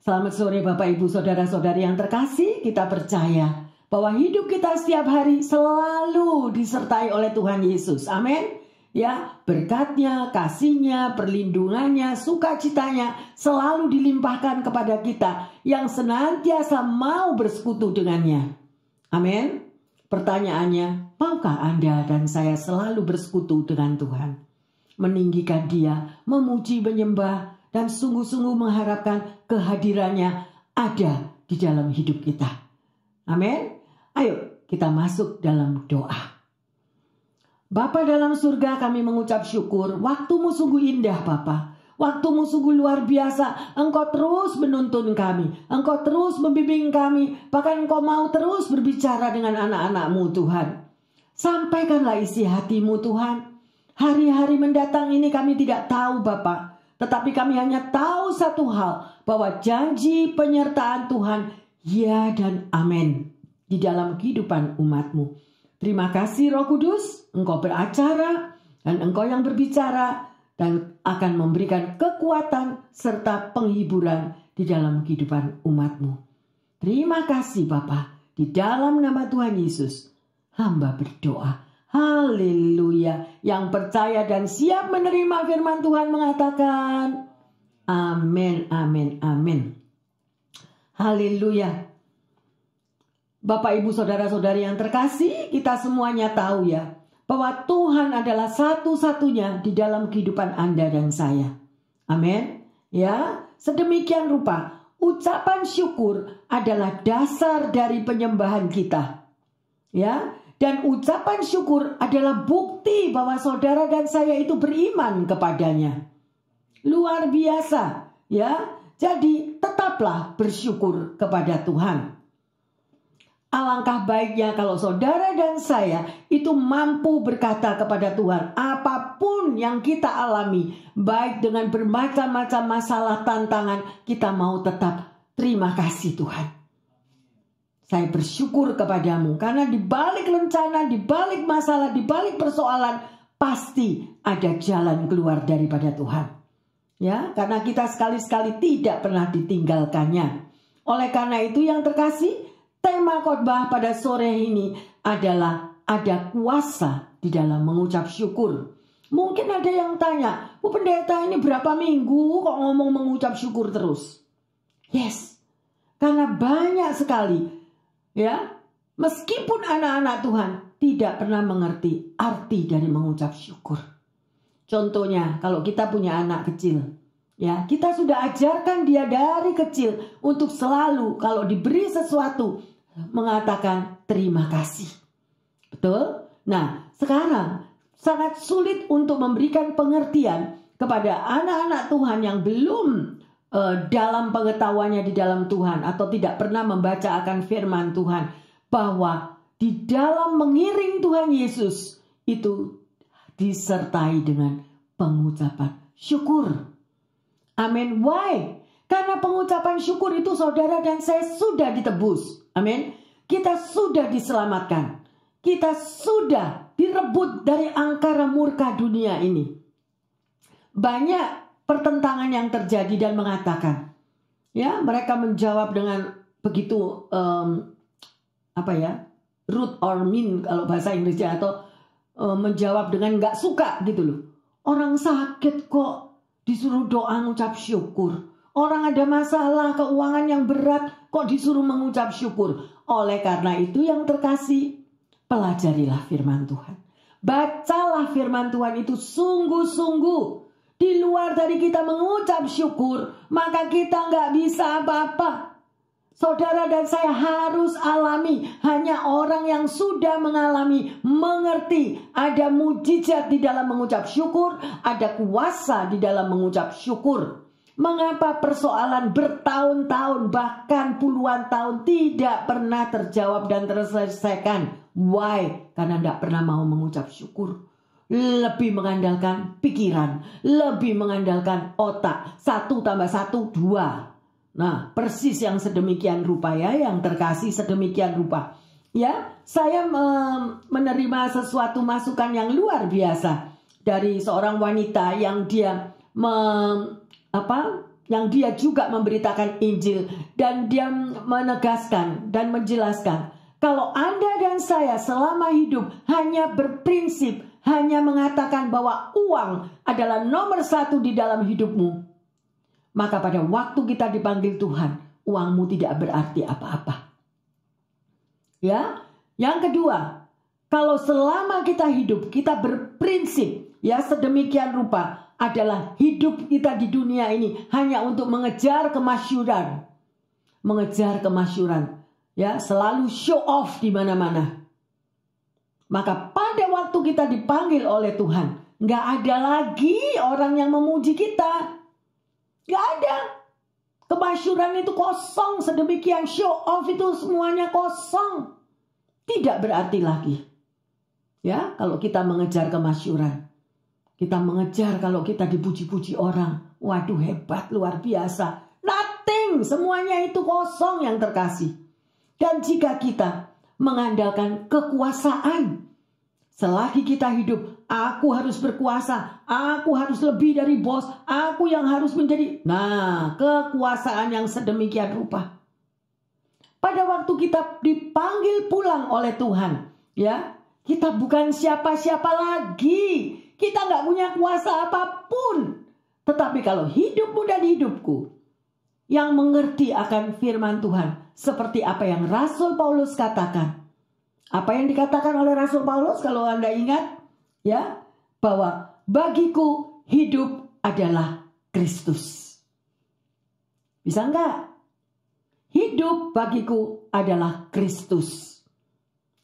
Selamat sore Bapak Ibu Saudara-saudari yang terkasih. Kita percaya bahwa hidup kita setiap hari selalu disertai oleh Tuhan Yesus. Amin. Ya, berkatnya, kasihnya, perlindungannya, sukacitanya selalu dilimpahkan kepada kita yang senantiasa mau bersekutu dengannya. Amin. Pertanyaannya, maukah Anda dan saya selalu bersekutu dengan Tuhan? Meninggikan Dia, memuji, menyembah, dan sungguh-sungguh mengharapkan kehadirannya ada di dalam hidup kita. Amin. Ayo kita masuk dalam doa. Bapa dalam surga, kami mengucap syukur. Waktumu sungguh indah Bapa. Waktumu sungguh luar biasa. Engkau terus menuntun kami. Engkau terus membimbing kami. Bahkan Engkau mau terus berbicara dengan anak-anak-Mu Tuhan. Sampaikanlah isi hati-Mu Tuhan. Hari-hari mendatang ini kami tidak tahu Bapa. Tetapi kami hanya tahu satu hal, bahwa janji penyertaan Tuhan, ya dan amin, di dalam kehidupan umat-Mu. Terima kasih Roh Kudus, Engkau beracara, dan Engkau yang berbicara, dan akan memberikan kekuatan serta penghiburan di dalam kehidupan umat-Mu. Terima kasih Bapa, di dalam nama Tuhan Yesus, hamba berdoa. Haleluya. Yang percaya dan siap menerima firman Tuhan mengatakan amin, amin, amin. Haleluya. Bapak Ibu Saudara-saudari yang terkasih, kita semuanya tahu ya, bahwa Tuhan adalah satu-satunya di dalam kehidupan Anda dan saya. Amin. Ya, sedemikian rupa ucapan syukur adalah dasar dari penyembahan kita. Ya. Dan ucapan syukur adalah bukti bahwa saudara dan saya itu beriman kepadanya. Luar biasa, ya. Jadi tetaplah bersyukur kepada Tuhan. Alangkah baiknya kalau saudara dan saya itu mampu berkata kepada Tuhan, apapun yang kita alami, baik dengan bermacam-macam masalah, tantangan, kita mau tetap terima kasih Tuhan. Saya bersyukur kepadamu karena di balik rencana, di balik masalah, di balik persoalan pasti ada jalan keluar daripada Tuhan. Ya, karena kita sekali-sekali tidak pernah ditinggalkannya. Oleh karena itu yang terkasih, tema khotbah pada sore ini adalah ada kuasa di dalam mengucap syukur. Mungkin ada yang tanya, Bu Pendeta ini berapa minggu kok ngomong mengucap syukur terus? Yes, karena banyak sekali. Ya, meskipun anak-anak Tuhan tidak pernah mengerti arti dari mengucap syukur. Contohnya, kalau kita punya anak kecil, ya, kita sudah ajarkan dia dari kecil untuk selalu kalau diberi sesuatu mengatakan terima kasih. Betul? Nah, sekarang sangat sulit untuk memberikan pengertian kepada anak-anak Tuhan yang belum dalam pengetahuannya di dalam Tuhan atau tidak pernah membaca akan firman Tuhan, bahwa di dalam mengiring Tuhan Yesus itu disertai dengan pengucapan syukur. Amin. Why? Karena pengucapan syukur itu saudara dan saya sudah ditebus. Amin. Kita sudah diselamatkan. Kita sudah direbut dari angkara murka dunia ini. Banyak pertentangan yang terjadi dan mengatakan, ya, mereka menjawab dengan begitu rude or mean kalau bahasa Inggrisnya, atau menjawab dengan nggak suka gitu loh. Orang sakit kok disuruh doa ngucap syukur. Orang ada masalah keuangan yang berat kok disuruh mengucap syukur. Oleh karena itu yang terkasih, pelajarilah firman Tuhan. Bacalah firman Tuhan itu sungguh-sungguh. Di luar dari kita mengucap syukur, maka kita nggak bisa apa-apa. Saudara dan saya harus alami. Hanya orang yang sudah mengalami, mengerti. Ada mujizat di dalam mengucap syukur. Ada kuasa di dalam mengucap syukur. Mengapa persoalan bertahun-tahun, bahkan puluhan tahun tidak pernah terjawab dan terselesaikan? Why? Karena tidak pernah mau mengucap syukur. Lebih mengandalkan pikiran, lebih mengandalkan otak. 1 tambah 1, 2. Nah, persis yang sedemikian rupa ya, yang terkasih sedemikian rupa. Ya, saya menerima sesuatu masukan yang luar biasa dari seorang wanita yang dia yang dia juga memberitakan Injil, dan dia menegaskan dan menjelaskan, kalau Anda dan saya selama hidup hanya berprinsip, hanya mengatakan bahwa uang adalah nomor satu di dalam hidupmu, maka pada waktu kita dipanggil Tuhan, uangmu tidak berarti apa-apa. Ya, yang kedua, kalau selama kita hidup, kita berprinsip, ya sedemikian rupa, adalah hidup kita di dunia ini hanya untuk mengejar kemasyhuran. Mengejar kemasyhuran. Ya, selalu show off di mana-mana. Maka pada waktu kita dipanggil oleh Tuhan, nggak ada lagi orang yang memuji kita. Nggak ada. Kemasyhuran itu kosong, sedemikian show off itu semuanya kosong. Tidak berarti lagi. Ya, kalau kita mengejar kemasyhuran. Kita mengejar kalau kita dipuji-puji orang. Waduh, hebat, luar biasa. Nothing, semuanya itu kosong yang terkasih. Dan jika kita mengandalkan kekuasaan, selagi kita hidup, aku harus berkuasa, aku harus lebih dari bos, aku yang harus menjadi. Nah, kekuasaan yang sedemikian rupa. Pada waktu kita dipanggil pulang oleh Tuhan, ya, kita bukan siapa-siapa lagi. Kita nggak punya kuasa apapun. Tetapi kalau hidupmu dan hidupku yang mengerti akan firman Tuhan, seperti apa yang Rasul Paulus katakan. Apa yang dikatakan oleh Rasul Paulus kalau Anda ingat, ya, bahwa bagiku hidup adalah Kristus. Bisa enggak? Hidup bagiku adalah Kristus.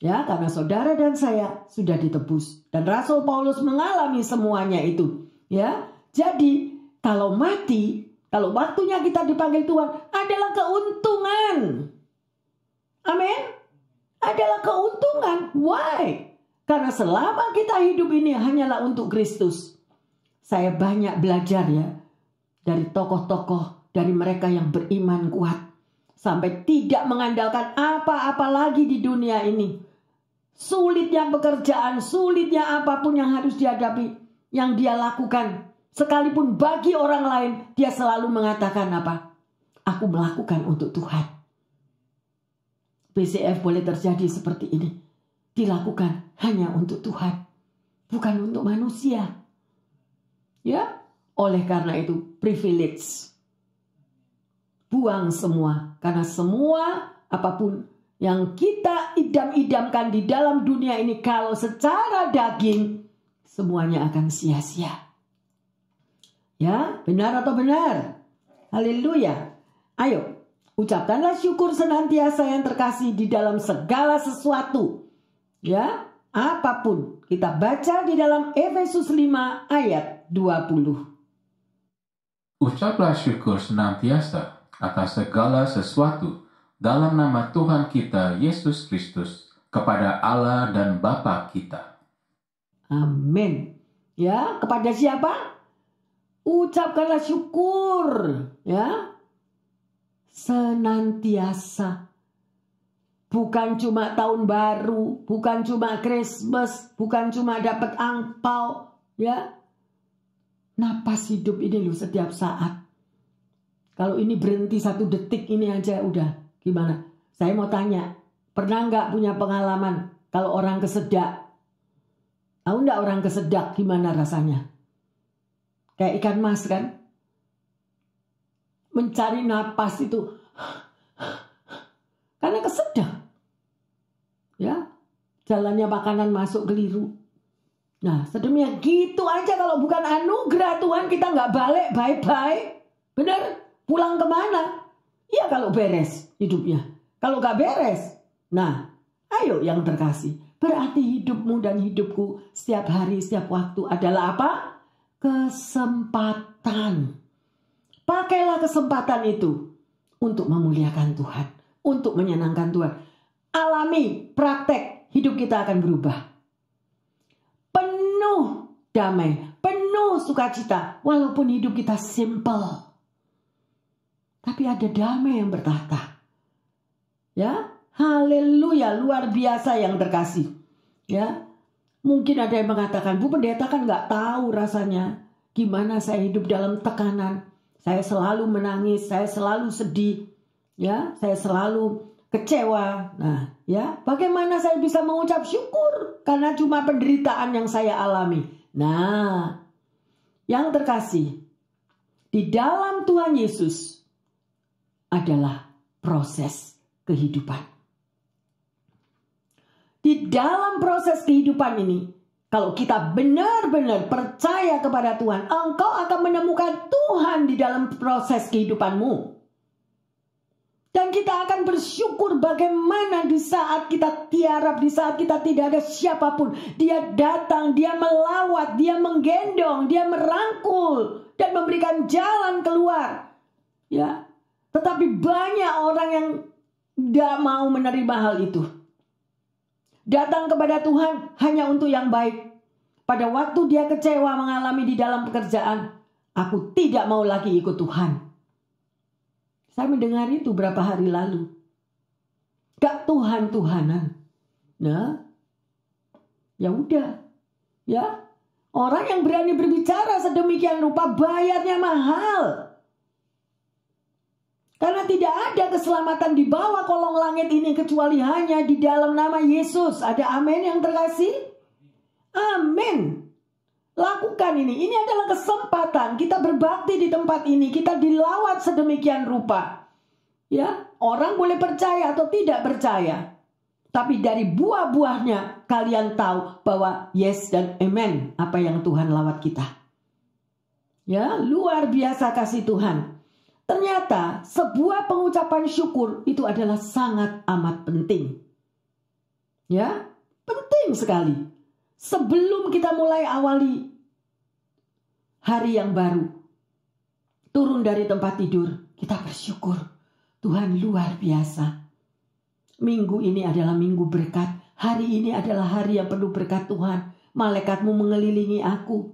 Ya, karena saudara dan saya sudah ditebus. Dan Rasul Paulus mengalami semuanya itu. Ya, jadi kalau mati, kalau waktunya kita dipanggil Tuhan, adalah keuntungan. Amin. Adalah keuntungan. Why? Karena selama kita hidup ini hanyalah untuk Kristus. Saya banyak belajar ya. Dari tokoh-tokoh, dari mereka yang beriman kuat. Sampai tidak mengandalkan apa-apa lagi di dunia ini. Sulitnya pekerjaan, sulitnya apapun yang harus dihadapi, yang dia lakukan. Sekalipun bagi orang lain, dia selalu mengatakan apa? Aku melakukan untuk Tuhan. PCF boleh terjadi seperti ini. Dilakukan hanya untuk Tuhan. Bukan untuk manusia. Ya, oleh karena itu privilege. Buang semua. Karena semua apapun yang kita idam-idamkan di dalam dunia ini, kalau secara daging, semuanya akan sia-sia. Ya, benar atau benar? Haleluya. Ayo, ucapkanlah syukur senantiasa yang terkasih di dalam segala sesuatu. Ya, apapun. Kita baca di dalam Efesus 5 ayat 20. Ucaplah syukur senantiasa atas segala sesuatu dalam nama Tuhan kita Yesus Kristus kepada Allah dan Bapa kita. Amin. Ya, kepada siapa? Ucapkanlah syukur, ya. Senantiasa. Bukan cuma tahun baru, bukan cuma Christmas, bukan cuma dapat angpau, ya. Napas hidup ini loh setiap saat. Kalau ini berhenti 1 detik ini aja udah. Gimana? Saya mau tanya, pernah nggak punya pengalaman kalau orang kesedak? Tahu nggak orang kesedak gimana rasanya? Kayak ikan mas kan? Mencari napas itu. Karena kesedak. Ya, jalannya makanan masuk keliru. Nah, sedemikian gitu aja kalau bukan anugerah Tuhan kita nggak balik bye-bye. Benar? Pulang kemana? Ya kalau beres hidupnya. Kalau gak beres. Nah, ayo yang terkasih. Berarti hidupmu dan hidupku setiap hari, setiap waktu adalah apa? Kesempatan. Pakailah kesempatan itu untuk memuliakan Tuhan. Untuk menyenangkan Tuhan. Alami, praktek, hidup kita akan berubah. Penuh damai, penuh sukacita. Walaupun hidup kita simple. Tapi ada damai yang bertahta. Ya, haleluya, luar biasa yang terkasih. Ya, mungkin ada yang mengatakan, Bu Pendeta kan nggak tahu rasanya gimana saya hidup dalam tekanan. Saya selalu menangis, saya selalu sedih, ya, saya selalu kecewa. Nah, ya, bagaimana saya bisa mengucap syukur karena cuma penderitaan yang saya alami? Nah, yang terkasih, di dalam Tuhan Yesus adalah proses kehidupan. Di dalam proses kehidupan ini, kalau kita benar-benar percaya kepada Tuhan, engkau akan menemukan Tuhan di dalam proses kehidupanmu. Dan kita akan bersyukur bagaimana di saat kita tiarap, di saat kita tidak ada siapapun, Dia datang, Dia melawat, Dia menggendong, Dia merangkul dan memberikan jalan keluar. Ya, tetapi banyak orang yang tidak mau menerima hal itu. Datang kepada Tuhan hanya untuk yang baik. Pada waktu dia kecewa mengalami di dalam pekerjaan, aku tidak mau lagi ikut Tuhan. Saya mendengar itu berapa hari lalu. Gak Tuhan-Tuhanan. Nah, ya udah. Ya, orang yang berani berbicara sedemikian rupa bayarnya mahal. Karena tidak ada keselamatan di bawah kolong langit ini kecuali hanya di dalam nama Yesus. Ada amin yang terkasih? Amin. Lakukan ini. Ini adalah kesempatan kita berbakti di tempat ini. Kita dilawat sedemikian rupa. Ya, orang boleh percaya atau tidak percaya. Tapi dari buah-buahnya kalian tahu bahwa yes dan amen apa yang Tuhan lawat kita. Ya, luar biasa kasih Tuhan. Ternyata sebuah pengucapan syukur itu adalah sangat amat penting. Ya, penting sekali. Sebelum kita mulai awali hari yang baru, turun dari tempat tidur, kita bersyukur. Tuhan luar biasa. Minggu ini adalah minggu berkat. Hari ini adalah hari yang penuh berkat Tuhan. Malaikatmu mengelilingi aku.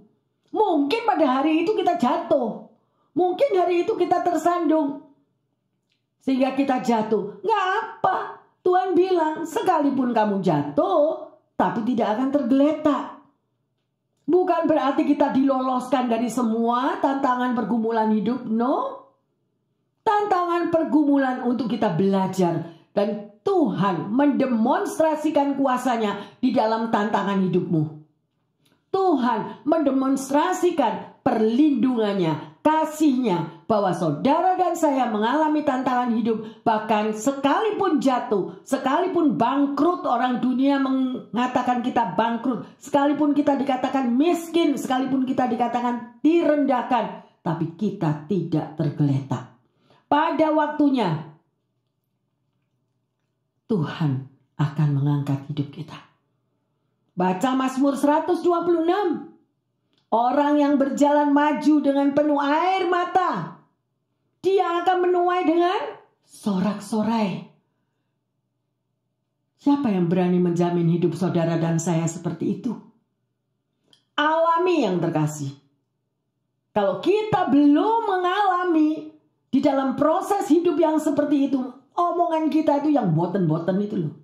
Mungkin pada hari itu kita jatuh. Mungkin hari itu kita tersandung. Sehingga kita jatuh. Nggak apa. Tuhan bilang, sekalipun kamu jatuh, tapi tidak akan tergeletak. Bukan berarti kita diloloskan dari semua tantangan pergumulan hidup. No. Tantangan pergumulan untuk kita belajar. Dan Tuhan mendemonstrasikan kuasanya di dalam tantangan hidupmu. Tuhan mendemonstrasikan perlindungannya, kasihnya, bahwa saudara dan saya mengalami tantangan hidup, bahkan sekalipun jatuh, sekalipun bangkrut, orang dunia mengatakan kita bangkrut, sekalipun kita dikatakan miskin, sekalipun kita dikatakan direndahkan, tapi kita tidak tergeletak. Pada waktunya Tuhan akan mengangkat hidup kita. Baca Mazmur 126. Orang yang berjalan maju dengan penuh air mata, dia akan menuai dengan sorak-sorai. Siapa yang berani menjamin hidup saudara dan saya seperti itu? Alami yang terkasih. Kalau kita belum mengalami di dalam proses hidup yang seperti itu, omongan kita itu yang boten-boten itu loh.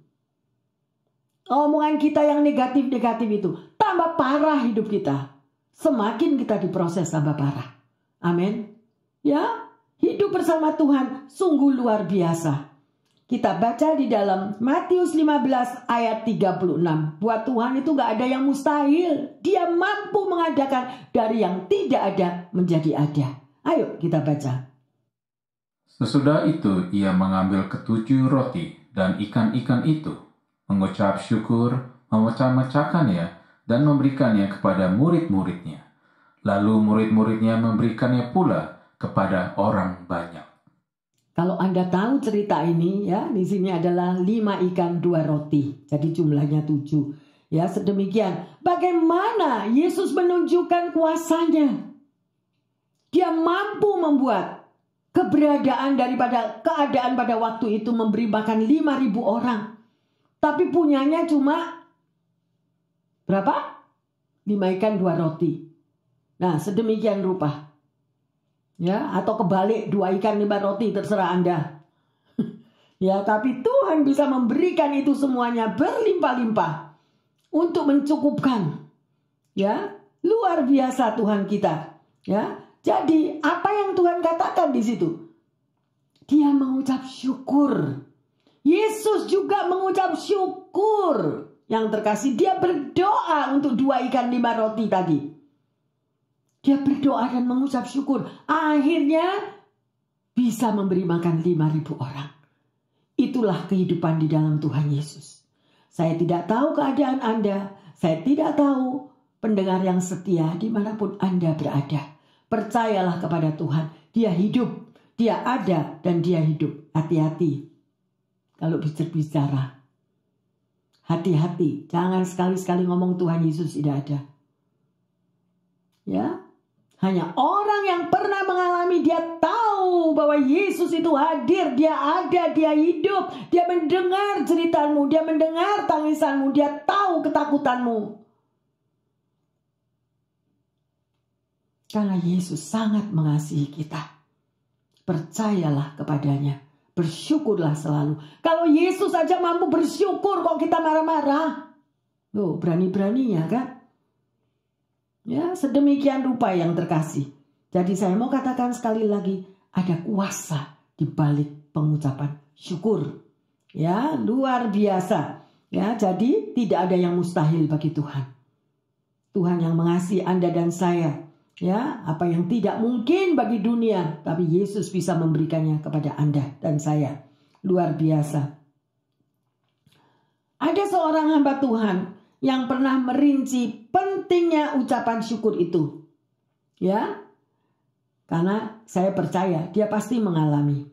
Omongan kita yang negatif-negatif itu tambah parah hidup kita. Semakin kita diproses tambah parah. Amin. Ya, hidup bersama Tuhan sungguh luar biasa. Kita baca di dalam Matius 15 ayat 36. Buat Tuhan itu gak ada yang mustahil. Dia mampu mengadakan dari yang tidak ada menjadi ada. Ayo kita baca. Sesudah itu ia mengambil ketujuh roti dan ikan-ikan itu, mengucap syukur, memecah-mecahkannya, dan memberikannya kepada murid-muridnya. Lalu murid-muridnya memberikannya pula kepada orang banyak. Kalau Anda tahu cerita ini, ya, di sini adalah 5 ikan 2 roti. Jadi jumlahnya 7. Ya, sedemikian. Bagaimana Yesus menunjukkan kuasanya? Dia mampu membuat keberadaan daripada keadaan pada waktu itu memberi makan 5.000 orang. Tapi punyanya cuma berapa? 5 ikan 2 roti. Nah, sedemikian rupa. Ya, atau kebalik 2 ikan 5 roti, terserah Anda. Ya, tapi Tuhan bisa memberikan itu semuanya berlimpah-limpah untuk mencukupkan. Ya, luar biasa Tuhan kita. Ya, Jadi apa yang Tuhan katakan di situ? Dia mengucap syukur. Yesus juga mengucap syukur. Yang terkasih, dia berdoa untuk 2 ikan 5 roti tadi. Dia berdoa dan mengucap syukur. Akhirnya bisa memberi makan 5.000 orang. Itulah kehidupan di dalam Tuhan Yesus. Saya tidak tahu keadaan Anda. Saya tidak tahu pendengar yang setia dimanapun Anda berada. Percayalah kepada Tuhan. Dia hidup. Dia ada dan dia hidup. Hati-hati. Kalau bicara. Hati-hati. Jangan sekali-sekali ngomong Tuhan Yesus tidak ada. Ya. Hanya orang yang pernah mengalami, dia tahu bahwa Yesus itu hadir, dia ada, dia hidup, dia mendengar ceritamu, dia mendengar tangisanmu, dia tahu ketakutanmu. Karena Yesus sangat mengasihi kita. Percayalah kepadanya, bersyukurlah selalu. Kalau Yesus saja mampu bersyukur, kok kita marah-marah? Loh, berani-beraninya kan? Ya, sedemikian rupa yang terkasih. Jadi saya mau katakan sekali lagi, ada kuasa di balik pengucapan syukur. Ya, luar biasa. Ya, jadi tidak ada yang mustahil bagi Tuhan. Tuhan yang mengasihi Anda dan saya. Ya, apa yang tidak mungkin bagi dunia, tapi Yesus bisa memberikannya kepada Anda dan saya. Luar biasa. Ada seorang hamba Tuhan yang pernah merinci pentingnya ucapan syukur itu. Ya. Karena saya percaya dia pasti mengalami.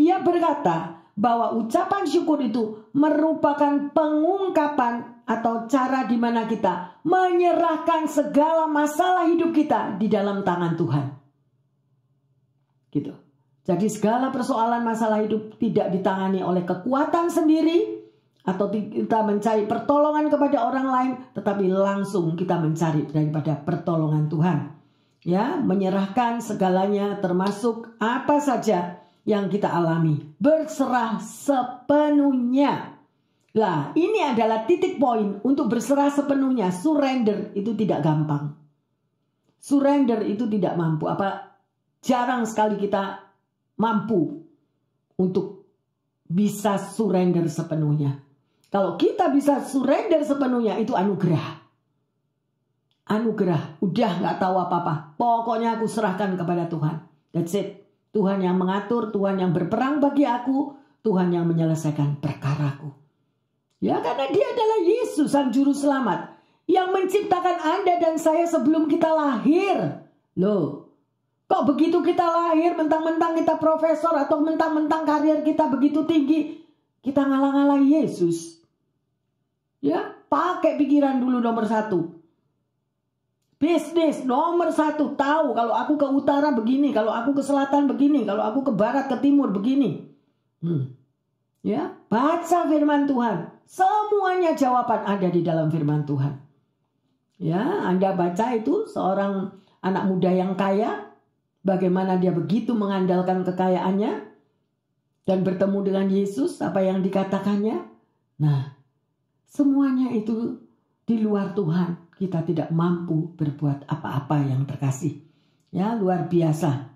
Ia berkata bahwa ucapan syukur itu merupakan pengungkapan atau cara di mana kita menyerahkan segala masalah hidup kita di dalam tangan Tuhan. Gitu. Jadi segala persoalan masalah hidup tidak ditangani oleh kekuatan sendiri, atau kita mencari pertolongan kepada orang lain, tetapi langsung kita mencari daripada pertolongan Tuhan. Ya, menyerahkan segalanya termasuk apa saja yang kita alami. Berserah sepenuhnya. Lah, ini adalah titik poin untuk berserah sepenuhnya. Surrender itu tidak gampang. Surrender itu tidak mampu. Jarang sekali kita mampu untuk bisa surrender sepenuhnya. Kalau kita bisa surrender sepenuhnya, itu anugerah. Anugerah. Udah gak tahu apa-apa. Pokoknya aku serahkan kepada Tuhan. That's it. Tuhan yang mengatur, Tuhan yang berperang bagi aku, Tuhan yang menyelesaikan perkaraku. Ya, karena dia adalah Yesus, Sang Juru Selamat, yang menciptakan Anda dan saya sebelum kita lahir. Loh, kok begitu kita lahir, mentang-mentang kita profesor atau mentang-mentang karier kita begitu tinggi, kita ngalah-ngalahi Yesus. Ya, pakai pikiran dulu nomor 1. Bisnis nomor 1. Tahu kalau aku ke utara begini, kalau aku ke selatan begini, kalau aku ke barat ke timur begini. Ya, baca firman Tuhan. Semuanya jawaban ada di dalam firman Tuhan. Ya, Anda baca itu seorang anak muda yang kaya, bagaimana dia begitu mengandalkan kekayaannya dan bertemu dengan Yesus, apa yang dikatakannya. Nah, semuanya itu di luar Tuhan. Kita tidak mampu berbuat apa-apa yang terkasih. Ya, luar biasa.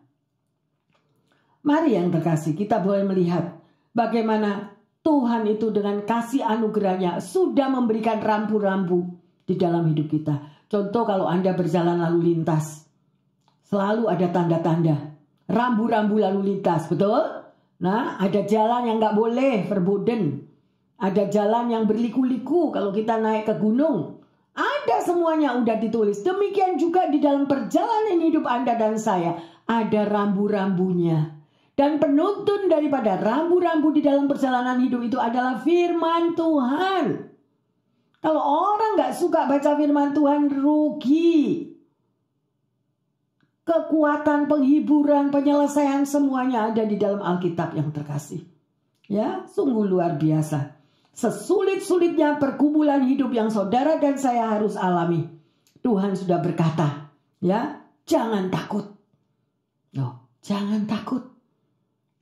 Mari yang terkasih, kita boleh melihat bagaimana Tuhan itu dengan kasih anugerahnya sudah memberikan rambu-rambu di dalam hidup kita. Contoh kalau Anda berjalan lalu lintas, selalu ada tanda-tanda. Rambu-rambu lalu lintas, betul? Nah, ada jalan yang nggak boleh, verboden. Ada jalan yang berliku-liku kalau kita naik ke gunung. Ada semuanya udah ditulis. Demikian juga di dalam perjalanan hidup Anda dan saya. Ada rambu-rambunya. Dan penuntun daripada rambu-rambu di dalam perjalanan hidup itu adalah firman Tuhan. Kalau orang gak suka baca firman Tuhan, rugi. Kekuatan, penghiburan, penyelesaian semuanya ada di dalam Alkitab yang terkasih. Ya, sungguh luar biasa. Sesulit-sulitnya pergumulan hidup yang saudara dan saya harus alami, Tuhan sudah berkata, ya, jangan takut. Loh, jangan takut.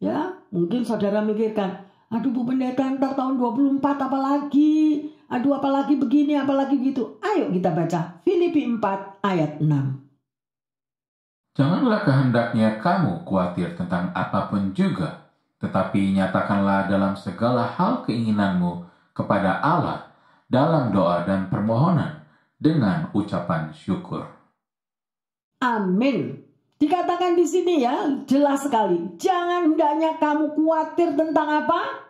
Ya, mungkin saudara mikirkan, aduh Bu Pendeta, ntar tahun 24 apalagi? Aduh, apalagi begini, apalagi gitu. Ayo kita baca Filipi 4 ayat 6. Janganlah kehendaknya kamu khawatir tentang apapun juga, tetapi nyatakanlah dalam segala hal keinginanmu kepada Allah dalam doa dan permohonan dengan ucapan syukur. Amin. Dikatakan di sini ya, jelas sekali. Jangan hendaknya kamu khawatir tentang apa?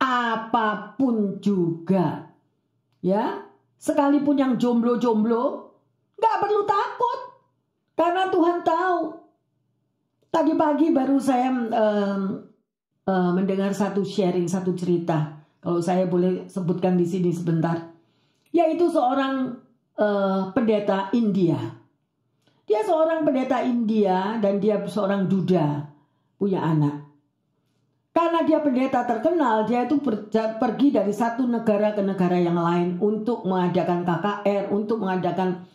Apapun juga. Ya, sekalipun yang jomblo-jomblo, nggak perlu takut. Karena Tuhan tahu. Tadi pagi baru saya mendengar satu sharing, satu cerita. Kalau saya boleh sebutkan di sini sebentar. Yaitu seorang pendeta India. Dia seorang pendeta India dan dia seorang duda, punya anak. Karena dia pendeta terkenal, dia itu pergi dari satu negara ke negara yang lain untuk mengadakan KKR, untuk mengadakan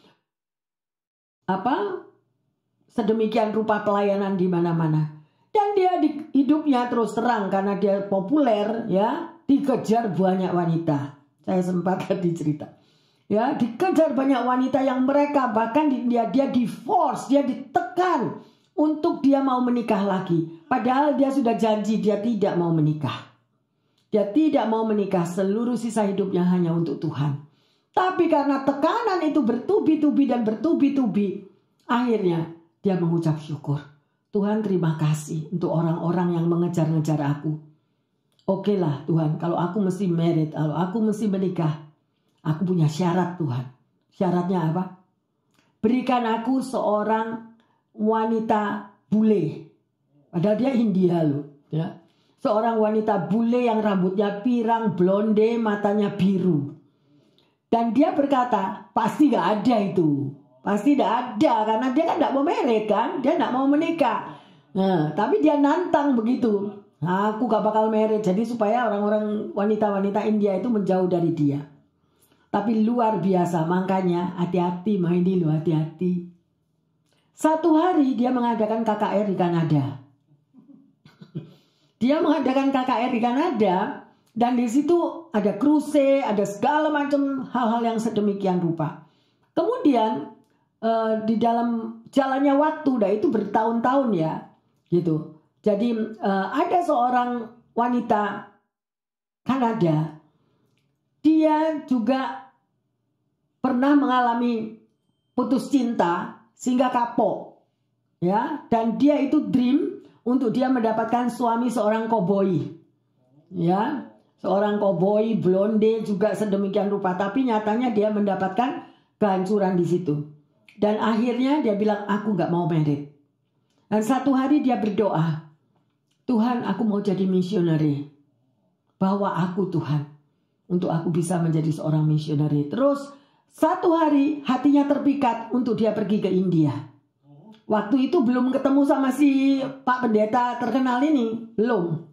sedemikian rupa pelayanan di mana-mana. Dan dia hidupnya terus terang karena dia populer, ya, dikejar banyak wanita. Saya sempat tadi cerita. Ya, dikejar banyak wanita yang mereka bahkan dia divorce, dia ditekan untuk dia mau menikah lagi. Padahal dia sudah janji dia tidak mau menikah. Dia tidak mau menikah, seluruh sisa hidupnya hanya untuk Tuhan. Tapi karena tekanan itu bertubi-tubi dan bertubi-tubi, akhirnya dia mengucap syukur. Tuhan, terima kasih untuk orang-orang yang mengejar-ngejar aku. Oke lah Tuhan, kalau aku mesti married, kalau aku mesti menikah, aku punya syarat Tuhan. Syaratnya apa? Berikan aku seorang wanita bule. Padahal dia India loh. Ya. Seorang wanita bule yang rambutnya pirang, blonde, matanya biru. Dan dia berkata, pasti gak ada itu. Pasti tidak ada, karena dia kan tidak mau married kan, dia tidak mau menikah. Nah, tapi dia nantang begitu. Aku gak bakal married, jadi supaya orang-orang wanita-wanita India itu menjauh dari dia. Tapi luar biasa, makanya hati-hati main dulu, hati-hati. Satu hari dia mengadakan KKR di Kanada. Dia mengadakan KKR di Kanada, dan di situ ada kruse, ada segala macam hal-hal yang sedemikian rupa. Kemudian di dalam jalannya waktu, itu bertahun-tahun ya, gitu. Jadi ada seorang wanita Kanada, dia juga pernah mengalami putus cinta sehingga kapok, ya. Dan dia itu dream untuk dia mendapatkan suami seorang koboi, ya, seorang koboi blonde juga sedemikian rupa. Tapi nyatanya dia mendapatkan kehancuran di situ. Dan akhirnya dia bilang, aku gak mau married. Dan satu hari dia berdoa, Tuhan, aku mau jadi misioneri. Bawa aku Tuhan, untuk aku bisa menjadi seorang misioneri. Terus satu hari hatinya terpikat untuk dia pergi ke India. Waktu itu belum ketemu sama si Pak Pendeta terkenal ini, belum.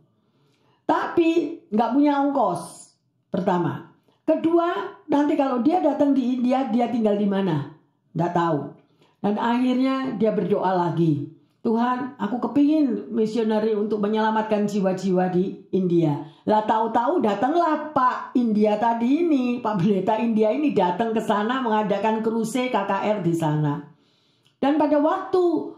Tapi gak punya ongkos, pertama. Kedua, nanti kalau dia datang di India, dia tinggal di mana? Nggak tahu. Dan akhirnya dia berdoa lagi. Tuhan, aku kepingin misioneri untuk menyelamatkan jiwa-jiwa di India. Lah tahu-tahu datanglah Pak India tadi ini, Pak Pendeta India ini datang ke sana mengadakan kruse KKR di sana. Dan pada waktu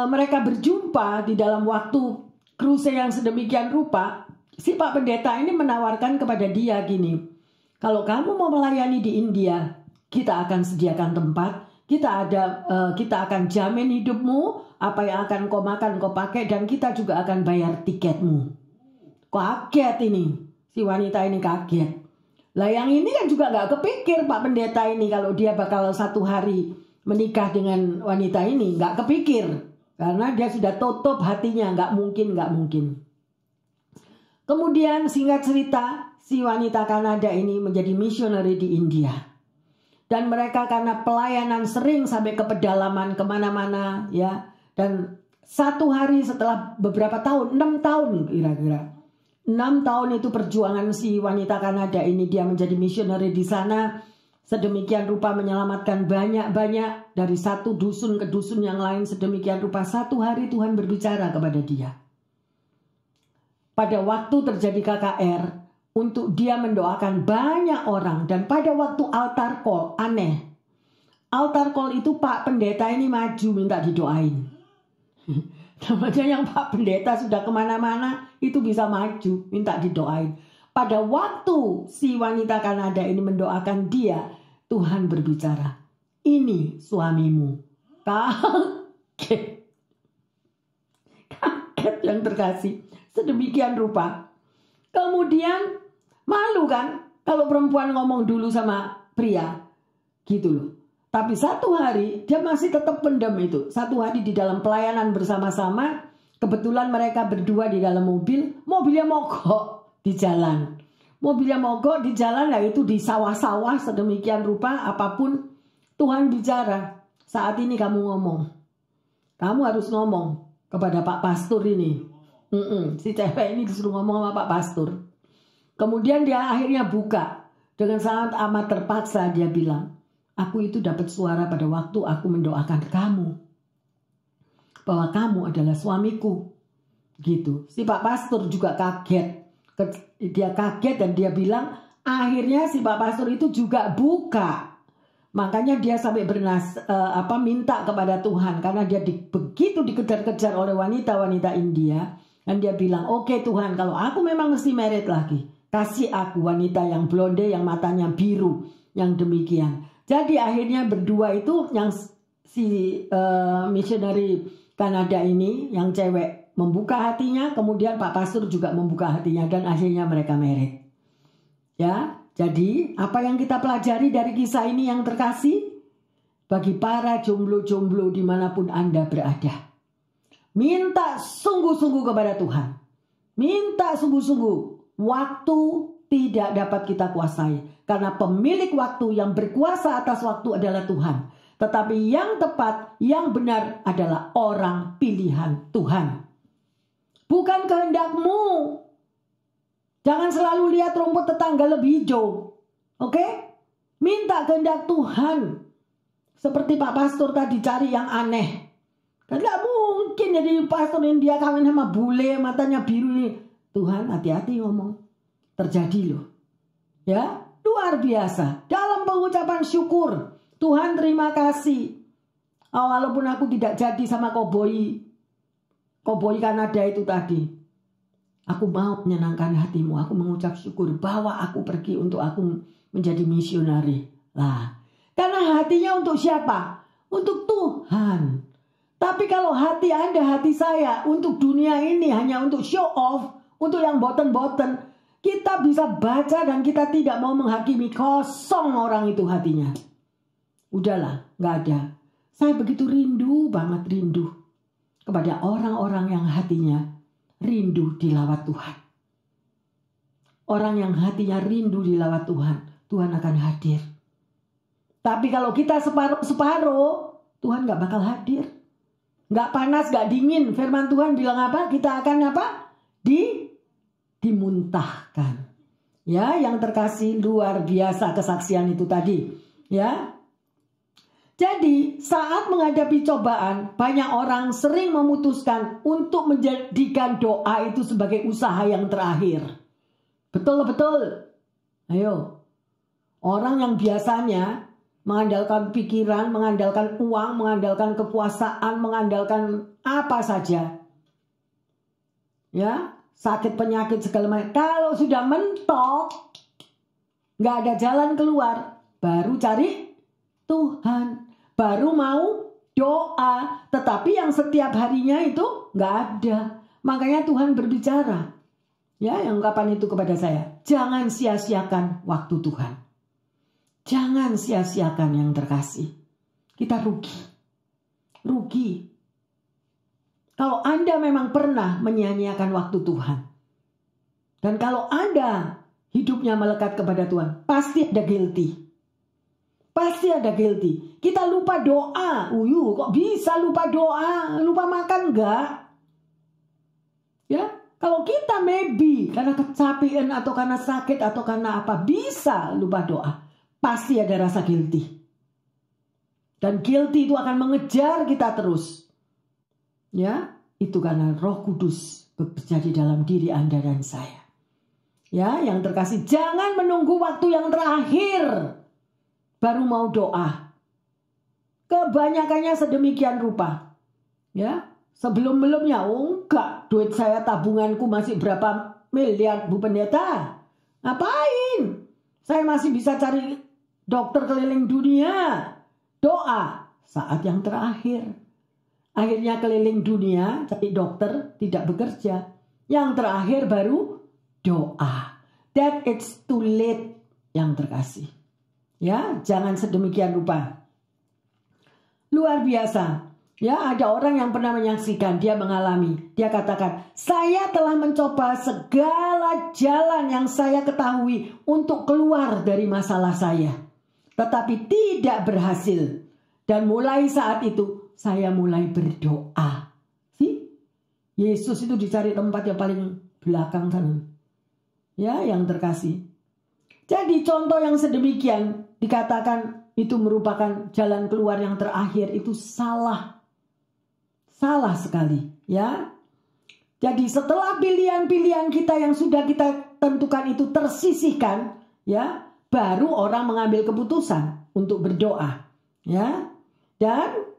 mereka berjumpa di dalam waktu kruse yang sedemikian rupa, si Pak Pendeta ini menawarkan kepada dia gini, kalau kamu mau melayani di India, kita akan sediakan tempat. Kita akan jamin hidupmu, apa yang akan kau makan, kau pakai, dan kita juga akan bayar tiketmu. Kaget ini, si wanita ini kaget. Lah yang ini kan juga nggak kepikir Pak Pendeta ini kalau dia bakal satu hari menikah dengan wanita ini, nggak kepikir karena dia sudah tutup hatinya, nggak mungkin. Kemudian singkat cerita, si wanita Kanada ini menjadi misioneri di India. Dan mereka karena pelayanan sering sampai ke pedalaman kemana-mana ya. Dan satu hari setelah beberapa tahun, 6 tahun kira-kira. 6 tahun itu perjuangan si wanita Kanada ini, dia menjadi misioneri di sana. Sedemikian rupa menyelamatkan banyak-banyak dari satu dusun ke dusun yang lain. Sedemikian rupa satu hari Tuhan berbicara kepada dia. Pada waktu terjadi KKR, untuk dia mendoakan banyak orang. Dan pada waktu altar call, aneh. altar call itu Pak Pendeta ini maju minta didoain. Namanya yang Pak Pendeta sudah kemana-mana itu bisa maju minta didoain. Pada waktu si wanita Kanada ini mendoakan dia, Tuhan berbicara, ini suamimu. Kaget yang terkasih, sedemikian rupa. Kemudian malu kan kalau perempuan ngomong dulu sama pria gitu loh. Tapi satu hari dia masih tetap pendam itu. Satu hari di dalam pelayanan bersama-sama, kebetulan mereka berdua di dalam mobilnya mogok di jalan. Mobilnya mogok di jalan, yaitu di sawah-sawah sedemikian rupa. Apapun Tuhan bicara, saat ini kamu ngomong. Kamu harus ngomong kepada Pak Pastor ini. Si cewek ini disuruh ngomong sama Pak Pastor. Kemudian dia akhirnya buka. Dengan sangat amat terpaksa dia bilang, aku itu dapat suara pada waktu aku mendoakan kamu. Bahwa kamu adalah suamiku. Gitu. Si Pak Pastor juga kaget. Dia kaget dan dia bilang, akhirnya si Pak Pastor itu juga buka. Makanya dia sampai minta kepada Tuhan. Karena dia begitu dikejar-kejar oleh wanita-wanita India. Dan dia bilang, oke Tuhan, kalau aku memang mesti married lagi, kasih aku wanita yang blonde, yang matanya biru, yang demikian. Jadi akhirnya berdua itu, yang si missionary Kanada ini, yang cewek membuka hatinya, kemudian Pak Pastor juga membuka hatinya, dan akhirnya mereka married. Ya, jadi apa yang kita pelajari dari kisah ini yang terkasih? Bagi para jomblo-jomblo dimanapun Anda berada, minta sungguh-sungguh kepada Tuhan. Minta sungguh-sungguh. Waktu tidak dapat kita kuasai. Karena pemilik waktu yang berkuasa atas waktu adalah Tuhan. Tetapi yang tepat, yang benar adalah orang pilihan Tuhan. Bukan kehendakmu. Jangan selalu lihat rumput tetangga lebih hijau. Oke? Minta kehendak Tuhan. Seperti Pak Pastor tadi cari yang aneh. Tidak mungkin jadi pastor yang dia kawin sama bule matanya biru ini. Tuhan hati-hati ngomong. Terjadi loh. Ya, luar biasa. Dalam pengucapan syukur. Tuhan terima kasih. Walaupun aku tidak jadi sama koboi Kanada itu tadi. Aku mau menyenangkan hatimu. Aku mengucap syukur bahwa aku pergi untuk aku menjadi misionari. Lah, karena hatinya untuk siapa? Untuk Tuhan. Tapi kalau hati Anda, hati saya untuk dunia ini hanya untuk show off, untuk yang boten-boten, kita bisa baca dan kita tidak mau menghakimi, kosong orang itu hatinya. Udahlah, gak ada. Saya begitu rindu banget, rindu kepada orang-orang yang hatinya rindu dilawat Tuhan. Orang yang hatinya rindu dilawat Tuhan, Tuhan akan hadir. Tapi kalau kita separuh-separuh, Tuhan gak bakal hadir. Gak panas, gak dingin. Firman Tuhan bilang apa? Kita akan apa? Dimuntahkan. Ya, yang terkasih, luar biasa kesaksian itu tadi. Ya. Jadi, saat menghadapi cobaan, banyak orang sering memutuskan untuk menjadikan doa itu sebagai usaha yang terakhir. Betul-betul. Ayo. Orang yang biasanya mengandalkan pikiran, mengandalkan uang, mengandalkan kekuasaan, mengandalkan apa saja. Ya, sakit penyakit segala macam. Kalau sudah mentok, nggak ada jalan keluar, baru cari Tuhan. Baru mau doa. Tetapi yang setiap harinya itu nggak ada. Makanya Tuhan berbicara. Ya, yang ungkapan itu kepada saya. Jangan sia-siakan waktu Tuhan. Jangan sia-siakan yang terkasih. Kita rugi. Rugi. Kalau Anda memang pernah menyia-nyiakan waktu Tuhan. Dan kalau Anda hidupnya melekat kepada Tuhan, pasti ada guilty. Pasti ada guilty. Kita lupa doa. Kok bisa lupa doa? Lupa makan enggak? Ya, kalau kita maybe karena kecapean atau karena sakit atau karena apa bisa lupa doa. Pasti ada rasa guilty. Dan guilty itu akan mengejar kita terus. Ya, itu karena Roh Kudus bekerja di dalam diri Anda dan saya. Ya, yang terkasih, jangan menunggu waktu yang terakhir baru mau doa. Kebanyakannya sedemikian rupa. Ya, sebelum-belumnya, enggak, duit saya tabunganku masih berapa miliar Bu Pendeta. Ngapain? Saya masih bisa cari dokter keliling dunia. Doa saat yang terakhir. Akhirnya keliling dunia cari dokter, tidak bekerja. Yang terakhir baru doa. That it's too late, yang terkasih. Ya, jangan sedemikian rupa. Luar biasa. Ya, ada orang yang pernah menyaksikan, dia mengalami. Dia katakan, saya telah mencoba segala jalan yang saya ketahui untuk keluar dari masalah saya. Tetapi tidak berhasil. Dan mulai saat itu, saya mulai berdoa. See? Yesus itu dicari tempat yang paling belakang sana. Ya, yang terkasih. Jadi contoh yang sedemikian dikatakan itu merupakan jalan keluar yang terakhir, itu salah. Salah sekali, ya. Jadi setelah pilihan-pilihan kita yang sudah kita tentukan itu tersisihkan, ya, baru orang mengambil keputusan untuk berdoa, ya. Dan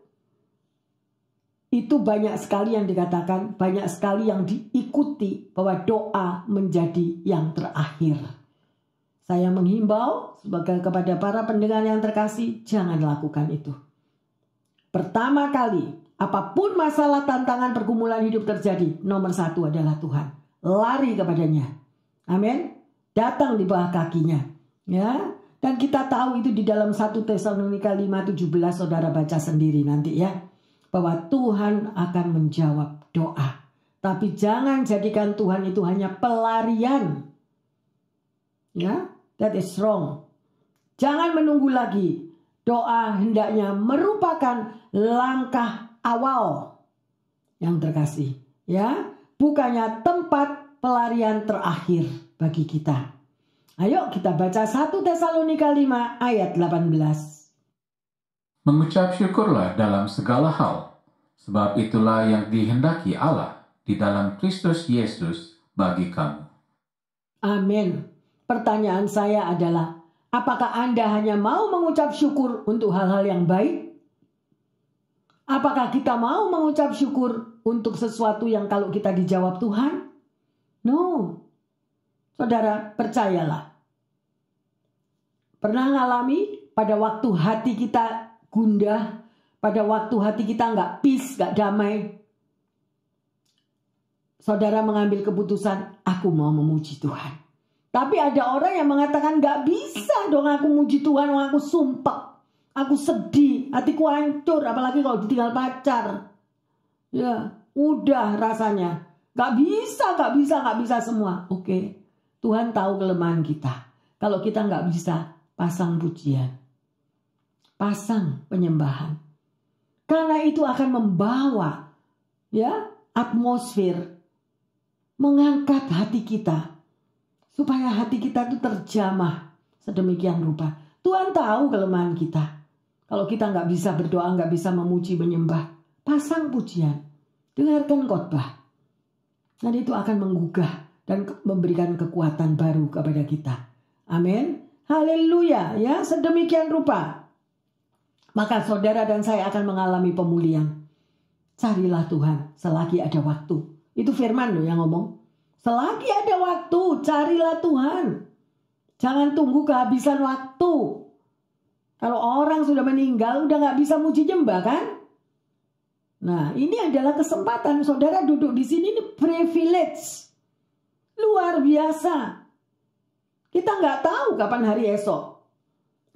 itu banyak sekali yang dikatakan, banyak sekali yang diikuti bahwa doa menjadi yang terakhir. Saya menghimbau kepada para pendengar yang terkasih, jangan lakukan itu. Pertama kali, apapun masalah, tantangan, pergumulan hidup terjadi, nomor satu adalah Tuhan. Lari kepadanya. Amin. Datang di bawah kakinya. Ya. Dan kita tahu itu di dalam 1 Tesalonika 5:17, saudara baca sendiri nanti ya. Bahwa Tuhan akan menjawab doa. Tapi jangan jadikan Tuhan itu hanya pelarian. Ya. That is wrong. Jangan menunggu lagi. Doa hendaknya merupakan langkah awal yang terkasih. Ya, bukannya tempat pelarian terakhir bagi kita. Ayo kita baca 1 Tesalonika 5 ayat 18. Mengucap syukurlah dalam segala hal, sebab itulah yang dihendaki Allah di dalam Kristus Yesus bagi kamu. Amin. Pertanyaan saya adalah, apakah Anda hanya mau mengucap syukur untuk hal-hal yang baik? Apakah kita mau mengucap syukur untuk sesuatu yang kalau kita dijawab Tuhan? No. Saudara, percayalah. Pernah ngalami pada waktu hati kita gundah, pada waktu hati kita nggak peace, nggak damai. Saudara mengambil keputusan, aku mau memuji Tuhan. Tapi ada orang yang mengatakan gak bisa dong aku muji Tuhan, aku sumpah, aku sedih, hatiku hancur, apalagi kalau ditinggal pacar. Ya, udah rasanya. Gak bisa semua. Oke, Tuhan tahu kelemahan kita. Kalau kita gak bisa, pasang pujian. Pasang penyembahan. Karena itu akan membawa ya atmosfer, mengangkat hati kita. Supaya hati kita itu terjamah sedemikian rupa. Tuhan tahu kelemahan kita. Kalau kita nggak bisa berdoa, nggak bisa memuji, menyembah, pasang pujian. Dengarkan khotbah. Dan itu akan menggugah dan memberikan kekuatan baru kepada kita. Amin. Haleluya. Ya, sedemikian rupa. Maka saudara dan saya akan mengalami pemulihan. Carilah Tuhan selagi ada waktu. Itu firman loh yang ngomong. Selagi ada waktu, carilah Tuhan. Jangan tunggu kehabisan waktu. Kalau orang sudah meninggal, udah gak bisa muji nyembah kan? Nah, ini adalah kesempatan. Saudara duduk di sini, ini privilege. Luar biasa. Kita gak tahu kapan hari esok.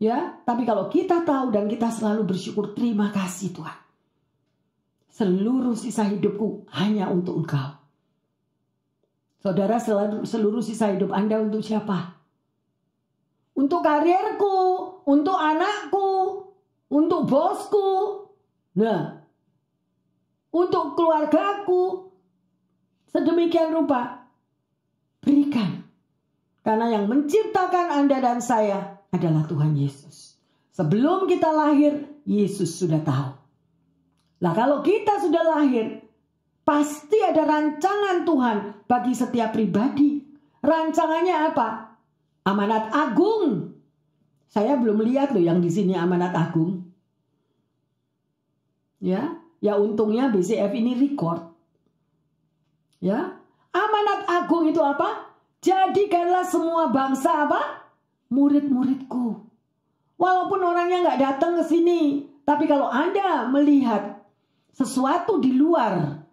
Ya, tapi kalau kita tahu dan kita selalu bersyukur, terima kasih Tuhan. Seluruh sisa hidupku hanya untuk Engkau. Saudara, seluruh sisa hidup Anda untuk siapa? Untuk karierku, untuk anakku, untuk bosku, nah, untuk keluargaku. Sedemikian rupa, berikan. Karena yang menciptakan Anda dan saya adalah Tuhan Yesus. Sebelum kita lahir, Yesus sudah tahu. Nah, kalau kita sudah lahir, pasti ada rancangan Tuhan bagi setiap pribadi. Rancangannya apa? Amanat agung. Saya belum lihat loh yang di sini amanat agung. Ya, untungnya BCF ini record. Ya, amanat agung itu apa? Jadikanlah semua bangsa apa? Murid-muridku. Walaupun orangnya nggak datang ke sini, tapi kalau Anda melihat sesuatu di luar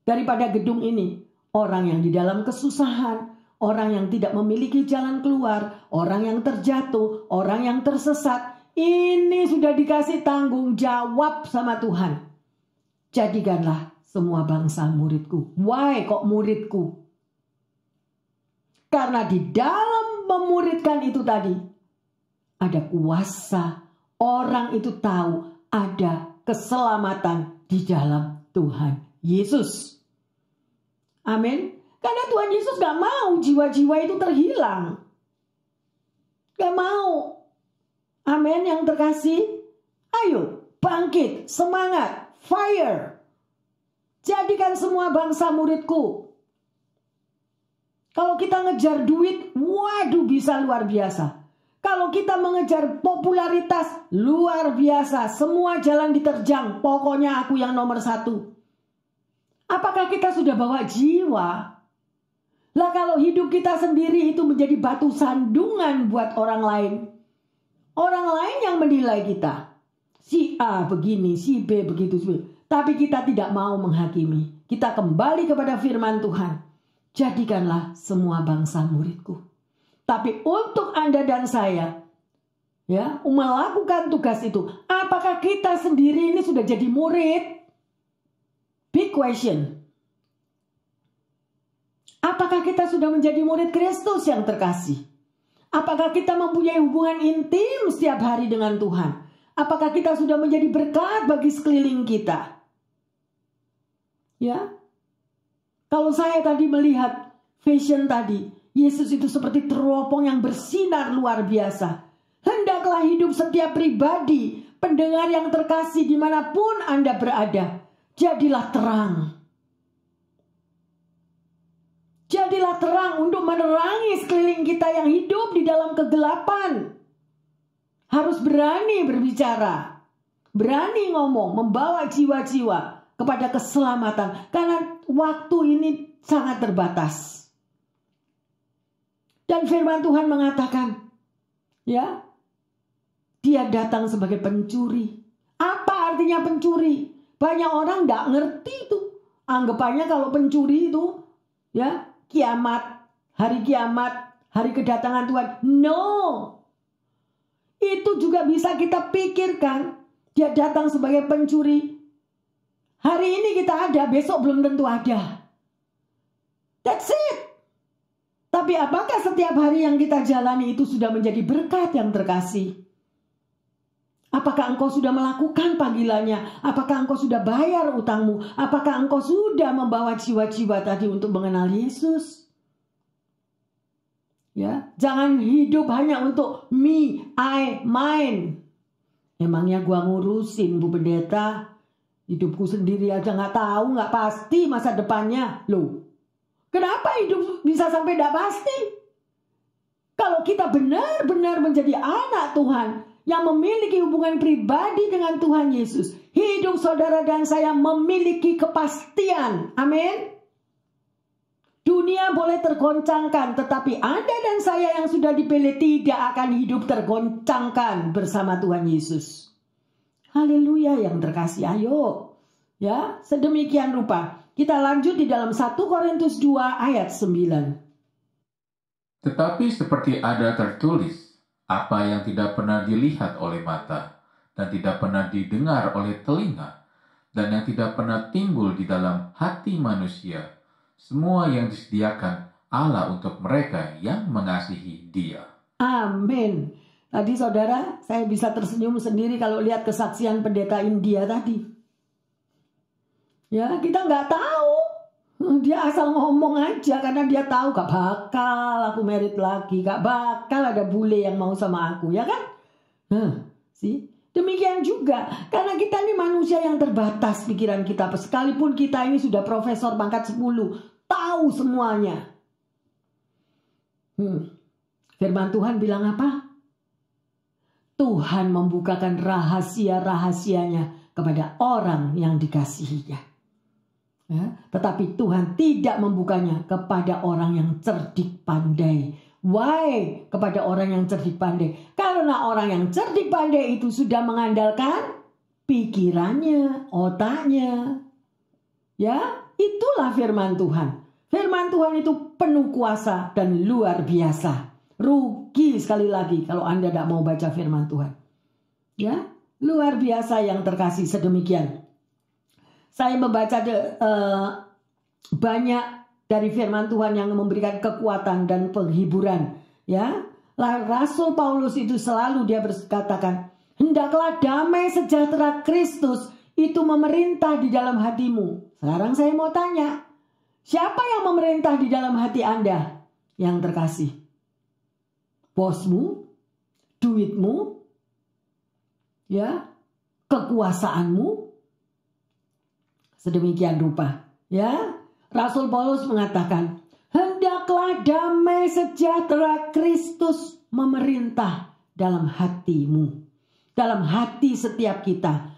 daripada gedung ini, orang yang di dalam kesusahan, orang yang tidak memiliki jalan keluar, orang yang terjatuh, orang yang tersesat, ini sudah dikasih tanggung jawab sama Tuhan. Jadikanlah semua bangsa muridku. Why kok muridku? Karena di dalam memuridkan itu tadi, ada kuasa. Orang itu tahu ada keselamatan di dalam Tuhan Yesus. Amin. Karena Tuhan Yesus gak mau jiwa-jiwa itu terhilang. Gak mau. Amin yang terkasih. Ayo bangkit, semangat, fire. Jadikan semua bangsa muridku. Kalau kita ngejar duit, waduh bisa luar biasa. Kalau kita mengejar popularitas, luar biasa. Semua jalan diterjang, pokoknya aku yang nomor 1. Apakah kita sudah bawa jiwa? Lah kalau hidup kita sendiri itu menjadi batu sandungan buat orang lain. Orang lain yang menilai kita. Si A begini, si B begitu. Tapi kita tidak mau menghakimi. Kita kembali kepada firman Tuhan. Jadikanlah semua bangsa muridku. Tapi untuk Anda dan saya, ya, melakukan tugas itu. Apakah kita sendiri ini sudah jadi murid? Big question. Apakah kita sudah menjadi murid Kristus yang terkasih? Apakah kita mempunyai hubungan intim setiap hari dengan Tuhan? Apakah kita sudah menjadi berkat bagi sekeliling kita? Ya. Kalau saya tadi melihat vision tadi, Yesus itu seperti teropong yang bersinar luar biasa. Hendaklah hidup setiap pribadi, pendengar yang terkasih dimanapun Anda berada. Jadilah terang. Jadilah terang untuk menerangi sekeliling kita yang hidup di dalam kegelapan. Harus berani berbicara. Berani ngomong, membawa jiwa-jiwa kepada keselamatan. Karena waktu ini sangat terbatas. Dan firman Tuhan mengatakan, ya, Dia datang sebagai pencuri. Apa artinya pencuri? Banyak orang tidak ngerti itu. Anggapannya kalau pencuri itu, ya, kiamat, hari kedatangan Tuhan. No. Itu juga bisa kita pikirkan. Dia datang sebagai pencuri. Hari ini kita ada, besok belum tentu ada. That's it. Tapi apakah setiap hari yang kita jalani itu sudah menjadi berkat yang terkasih? Apakah engkau sudah melakukan panggilannya? Apakah engkau sudah bayar utangmu? Apakah engkau sudah membawa jiwa-jiwa tadi untuk mengenal Yesus? Ya, jangan hidup hanya untuk me, I, mine. Emangnya gua ngurusin Bu Pendeta? Hidupku sendiri aja nggak tahu, nggak pasti masa depannya. Loh, kenapa hidup bisa sampai nggak pasti? Kalau kita benar-benar menjadi anak Tuhan, yang memiliki hubungan pribadi dengan Tuhan Yesus, hidup saudara dan saya memiliki kepastian. Amin. Dunia boleh tergoncangkan, tetapi Anda dan saya yang sudah dipilih tidak akan hidup tergoncangkan bersama Tuhan Yesus. Haleluya yang terkasih. Ayo. Ya, sedemikian rupa. Kita lanjut di dalam 1 Korintus 2 ayat 9. Tetapi seperti ada tertulis, apa yang tidak pernah dilihat oleh mata, dan tidak pernah didengar oleh telinga, dan yang tidak pernah timbul di dalam hati manusia, semua yang disediakan Allah untuk mereka yang mengasihi Dia. Amin. Tadi saudara, saya bisa tersenyum sendiri kalau lihat kesaksian pendeta India tadi. Ya, kita nggak tahu. Dia asal ngomong aja karena dia tahu gak bakal aku merit lagi, gak bakal ada bule yang mau sama aku, ya kan? Sih, demikian juga karena kita ini manusia yang terbatas pikiran kita, sekalipun kita ini sudah profesor pangkat 10, tahu semuanya. Firman Tuhan bilang apa? Tuhan membukakan rahasia-rahasianya kepada orang yang dikasihinya. Ya, tetapi Tuhan tidak membukanya kepada orang yang cerdik pandai. Why? Kepada orang yang cerdik pandai. Karena orang yang cerdik pandai itu sudah mengandalkan pikirannya, otaknya. Ya, itulah firman Tuhan. Firman Tuhan itu penuh kuasa dan luar biasa. Rugi sekali lagi kalau Anda tidak mau baca firman Tuhan. Ya, luar biasa yang terkasih sedemikian. Saya membaca banyak dari firman Tuhan yang memberikan kekuatan dan penghiburan. Ya, Rasul Paulus itu selalu dia berkatakan, hendaklah damai sejahtera Kristus itu memerintah di dalam hatimu. Sekarang saya mau tanya, siapa yang memerintah di dalam hati Anda yang terkasih? Bosmu, duitmu, ya, kekuasaanmu. Sedemikian rupa, ya. Rasul Paulus mengatakan, hendaklah damai sejahtera Kristus memerintah dalam hatimu, dalam hati setiap kita.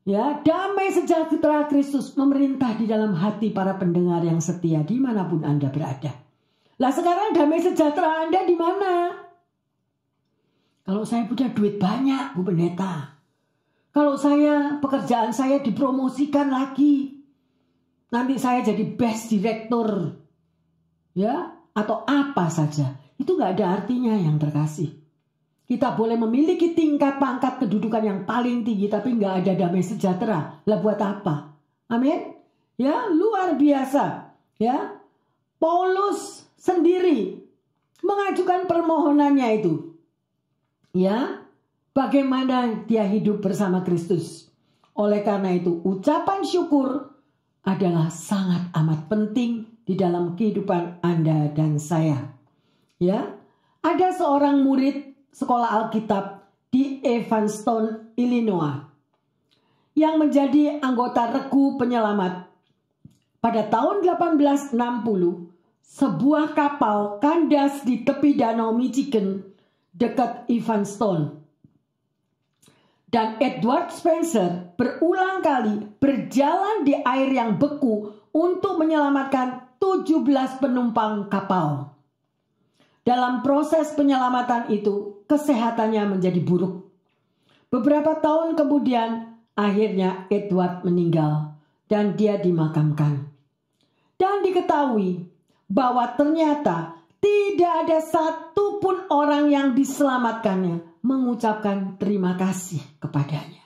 Ya, damai sejahtera Kristus memerintah di dalam hati para pendengar yang setia dimanapun Anda berada. Lah sekarang damai sejahtera Anda di mana? Kalau saya punya duit banyak, Bu Pendeta. Kalau pekerjaan saya dipromosikan lagi, nanti saya jadi best director, ya, atau apa saja, itu nggak ada artinya yang terkasih. Kita boleh memiliki tingkat pangkat kedudukan yang paling tinggi, tapi nggak ada damai sejahtera. Lah buat apa? Amin. Ya, luar biasa. Ya, Paulus sendiri mengajukan permohonannya itu. Ya. Bagaimana dia hidup bersama Kristus. Oleh karena itu, ucapan syukur adalah sangat amat penting di dalam kehidupan Anda dan saya. Ya, ada seorang murid sekolah Alkitab di Evanston, Illinois, yang menjadi anggota regu penyelamat. Pada tahun 1860, sebuah kapal kandas di tepi danau Michigan dekat Evanston. Dan Edward Spencer berulang kali berjalan di air yang beku untuk menyelamatkan 17 penumpang kapal. Dalam proses penyelamatan itu, kesehatannya menjadi buruk. Beberapa tahun kemudian, akhirnya Edward meninggal dan dia dimakamkan. Dan diketahui bahwa ternyata tidak ada satupun orang yang diselamatkannya mengucapkan terima kasih kepadanya.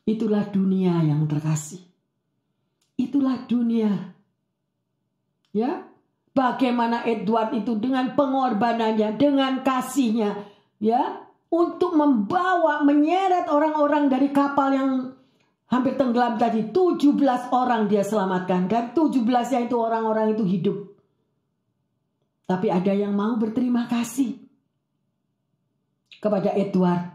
Itulah dunia yang terkasih. Itulah dunia. Ya, bagaimana Edward itu dengan pengorbanannya, dengan kasihnya, ya, untuk menyeret orang-orang dari kapal yang hampir tenggelam tadi. 17 orang dia selamatkan, dan 17-nya itu orang-orang itu hidup. Tapi ada yang mau berterima kasih kepada Edward.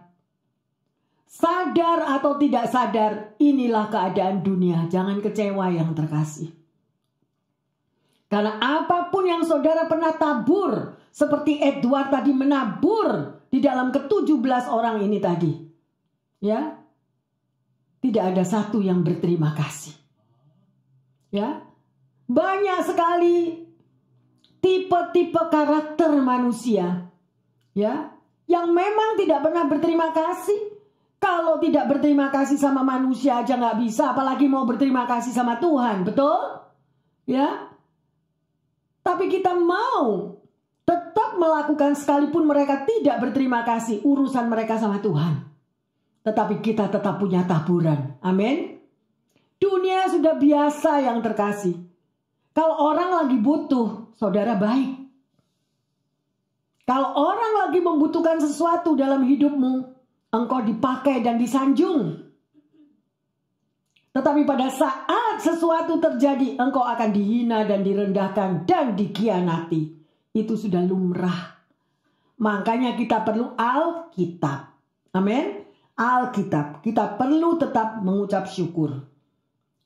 Sadar atau tidak sadar, inilah keadaan dunia. Jangan kecewa yang terkasih. Karena apapun yang saudara pernah tabur, seperti Edward tadi menabur di dalam ke-17 orang ini tadi, ya, tidak ada satu yang berterima kasih. Ya, banyak sekali tipe-tipe karakter manusia, ya, yang memang tidak pernah berterima kasih. Kalau tidak berterima kasih sama manusia aja nggak bisa, apalagi mau berterima kasih sama Tuhan, betul? Ya. Tapi kita mau tetap melakukan sekalipun mereka tidak berterima kasih, urusan mereka sama Tuhan. Tetapi kita tetap punya taburan. Amin. Dunia sudah biasa yang terkasih. Kalau orang lagi butuh, saudara baik. Kalau orang lagi membutuhkan sesuatu dalam hidupmu, engkau dipakai dan disanjung. Tetapi pada saat sesuatu terjadi, engkau akan dihina dan direndahkan dan dikhianati. Itu sudah lumrah. Makanya kita perlu Alkitab. Amin. Alkitab. Kita perlu tetap mengucap syukur.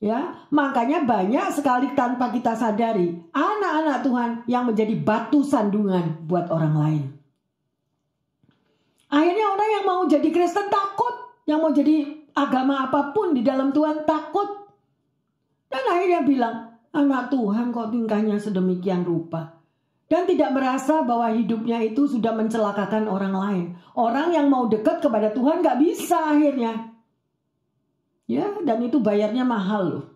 Ya, makanya banyak sekali tanpa kita sadari anak-anak Tuhan yang menjadi batu sandungan buat orang lain. Akhirnya orang yang mau jadi Kristen takut, yang mau jadi agama apapun di dalam Tuhan takut. Dan akhirnya bilang, anak Tuhan kok tingkahnya sedemikian rupa. Dan tidak merasa bahwa hidupnya itu sudah mencelakakan orang lain. Orang yang mau dekat kepada Tuhan gak bisa akhirnya. Ya, dan itu bayarnya mahal loh.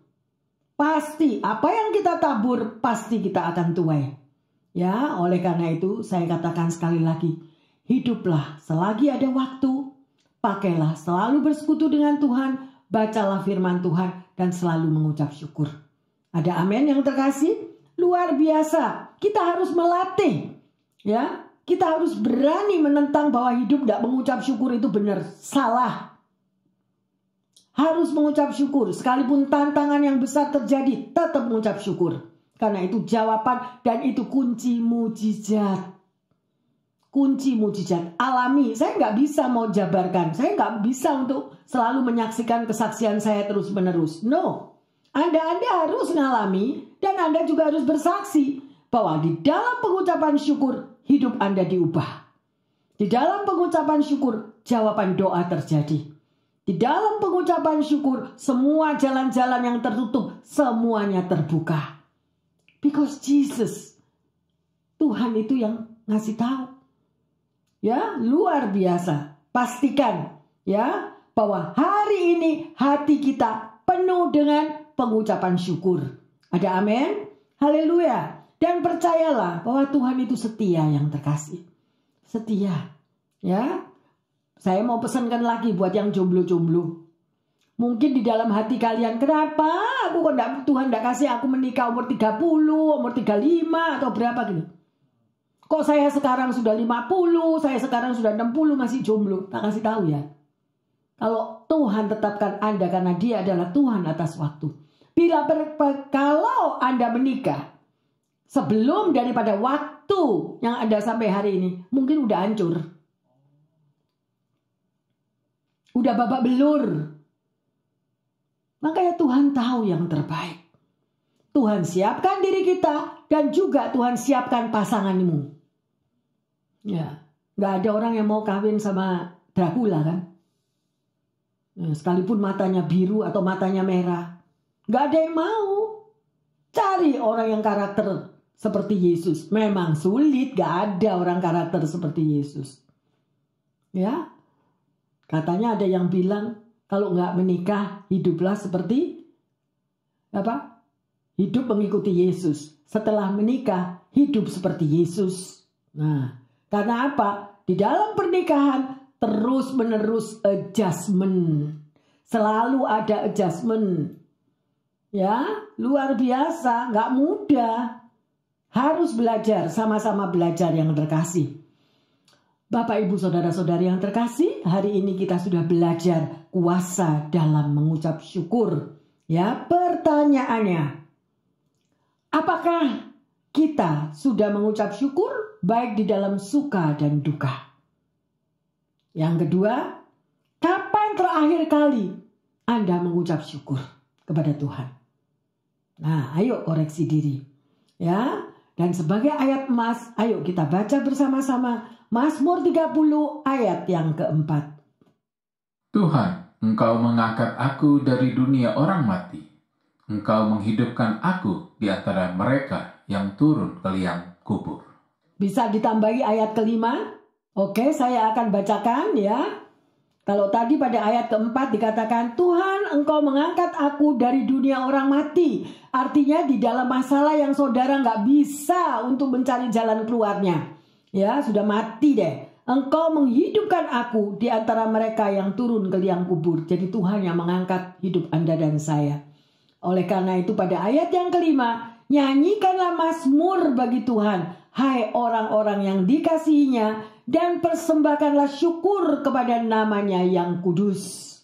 Pasti, apa yang kita tabur, pasti kita akan tuai. Ya, oleh karena itu saya katakan sekali lagi, hiduplah selagi ada waktu, pakailah selalu bersekutu dengan Tuhan, bacalah firman Tuhan, dan selalu mengucap syukur. Ada amin yang terkasih? Luar biasa, kita harus melatih. Ya, kita harus berani menentang bahwa hidup tidak mengucap syukur itu benar, salah. Harus mengucap syukur, sekalipun tantangan yang besar terjadi, tetap mengucap syukur. Karena itu jawaban dan itu kunci mujizat. Kunci mujizat alami. Saya nggak bisa mau jabarkan. Saya nggak bisa untuk selalu menyaksikan kesaksian saya terus menerus. No. Anda harus mengalami dan Anda juga harus bersaksi bahwa di dalam pengucapan syukur hidup Anda diubah. Di dalam pengucapan syukur jawaban doa terjadi. Di dalam pengucapan syukur semua jalan-jalan yang tertutup semuanya terbuka. Because Jesus, Tuhan itu yang ngasih tahu. Ya, luar biasa. Pastikan ya bahwa hari ini hati kita penuh dengan pengucapan syukur. Ada amin? Haleluya. Dan percayalah bahwa Tuhan itu setia yang terkasih. Setia. Ya. Saya mau pesankan lagi buat yang jomblo-jomblo. Mungkin di dalam hati kalian, kenapa aku kok Tuhan tidak kasih aku menikah umur 30, umur 35 atau berapa gitu. Kok saya sekarang sudah 50, saya sekarang sudah 60 masih jomblo. Tak kasih tahu ya. Kalau Tuhan tetapkan Anda karena Dia adalah Tuhan atas waktu. Kalau Anda menikah sebelum daripada waktu yang Anda sampai hari ini, mungkin udah hancur. Udah babak belur. Makanya Tuhan tahu yang terbaik. Tuhan siapkan diri kita dan juga Tuhan siapkan pasanganmu. Ya, nggak ada orang yang mau kawin sama Dracula kan? Ya, sekalipun matanya biru atau matanya merah, nggak ada yang mau. Cari orang yang karakter seperti Yesus. Memang sulit, nggak ada orang karakter seperti Yesus. Ya, katanya ada yang bilang kalau nggak menikah hiduplah seperti apa? Hidup mengikuti Yesus. Setelah menikah hidup seperti Yesus. Nah, karena apa? Di dalam pernikahan terus menerus adjustment. Selalu ada adjustment. Ya, luar biasa, nggak mudah. Harus belajar, sama-sama belajar yang terkasih. Bapak, Ibu, Saudara-saudari yang terkasih, hari ini kita sudah belajar kuasa dalam mengucap syukur. Ya, pertanyaannya, apakah kita sudah mengucap syukur baik di dalam suka dan duka? Yang kedua, kapan terakhir kali Anda mengucap syukur kepada Tuhan? Nah, ayo koreksi diri. Ya, dan sebagai ayat emas, ayo kita baca bersama-sama Mazmur 30 ayat yang keempat. Tuhan, Engkau mengangkat aku dari dunia orang mati. Engkau menghidupkan aku di antara mereka yang turun ke liang kubur. Bisa ditambahi ayat kelima? Oke, saya akan bacakan ya. Kalau tadi pada ayat keempat dikatakan, Tuhan Engkau mengangkat aku dari dunia orang mati. Artinya di dalam masalah yang saudara nggak bisa untuk mencari jalan keluarnya. Ya, sudah mati deh. Engkau menghidupkan aku di antara mereka yang turun ke liang kubur. Jadi Tuhan yang mengangkat hidup Anda dan saya. Oleh karena itu pada ayat yang kelima, nyanyikanlah mazmur bagi Tuhan, hai orang-orang yang dikasihinya, dan persembahkanlah syukur kepada namanya yang kudus.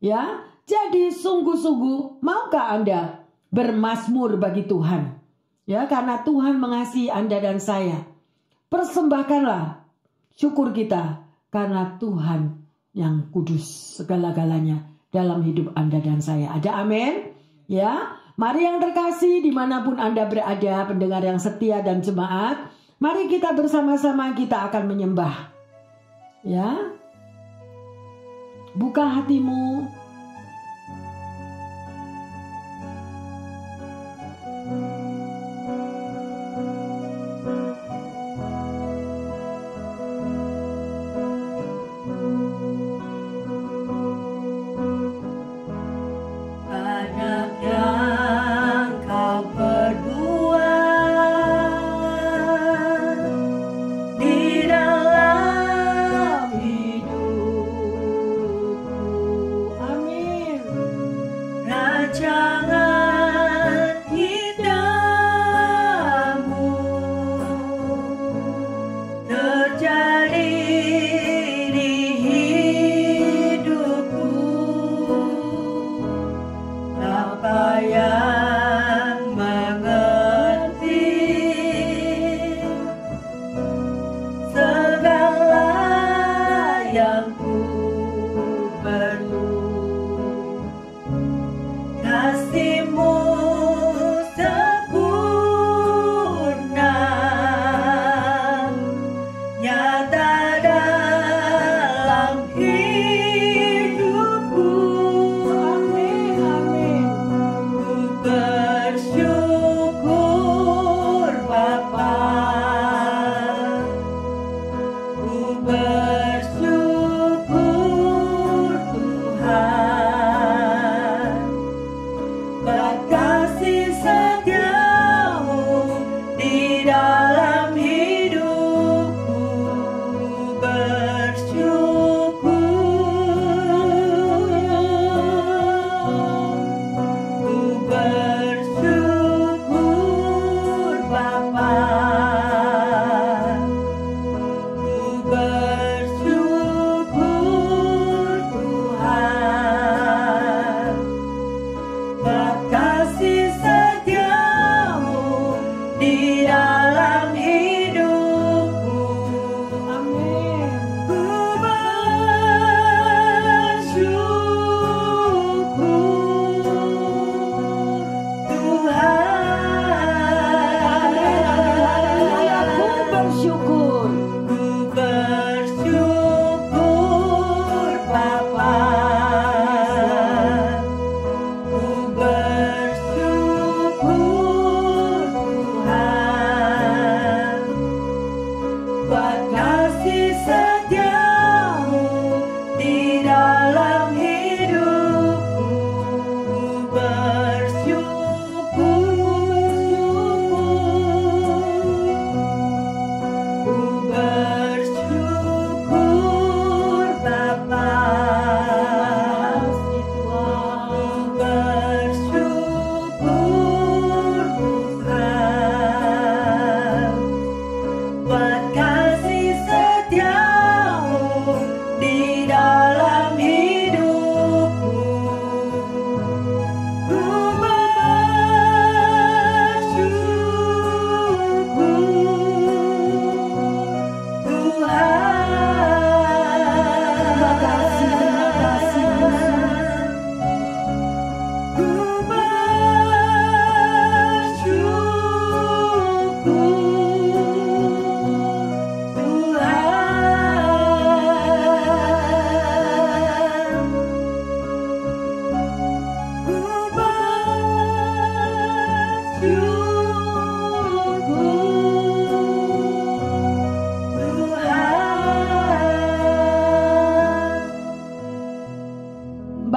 Ya, jadi sungguh-sungguh maukah Anda bermazmur bagi Tuhan? Ya, karena Tuhan mengasihi Anda dan saya. Persembahkanlah syukur kita karena Tuhan yang kudus segala-galanya dalam hidup Anda dan saya. Ada amin? Ya, mari yang terkasih dimanapun Anda berada, pendengar yang setia dan jemaat, mari kita bersama-sama kita akan menyembah. Ya, Buka hatimu.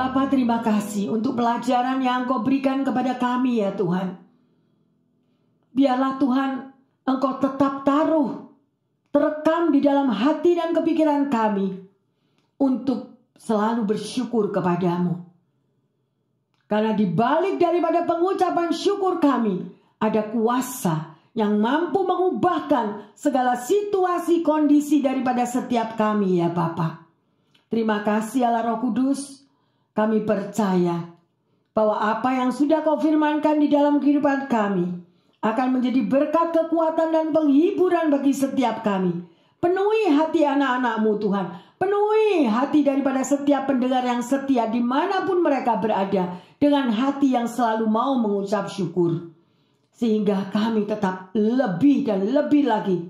Bapa, terima kasih untuk pelajaran yang Engkau berikan kepada kami ya Tuhan. Biarlah Tuhan Engkau tetap taruh, terekam di dalam hati dan kepikiran kami untuk selalu bersyukur kepadamu. Karena di balik daripada pengucapan syukur kami ada kuasa yang mampu mengubahkan segala situasi kondisi daripada setiap kami ya Bapa. Terima kasih Allah Roh Kudus. Kami percaya bahwa apa yang sudah Kau firmankan di dalam kehidupan kami akan menjadi berkat, kekuatan, dan penghiburan bagi setiap kami. Penuhi hati anak-anak-Mu Tuhan. Penuhi hati daripada setiap pendengar yang setia dimanapun mereka berada. Dengan hati yang selalu mau mengucap syukur. Sehingga kami tetap lebih dan lebih lagi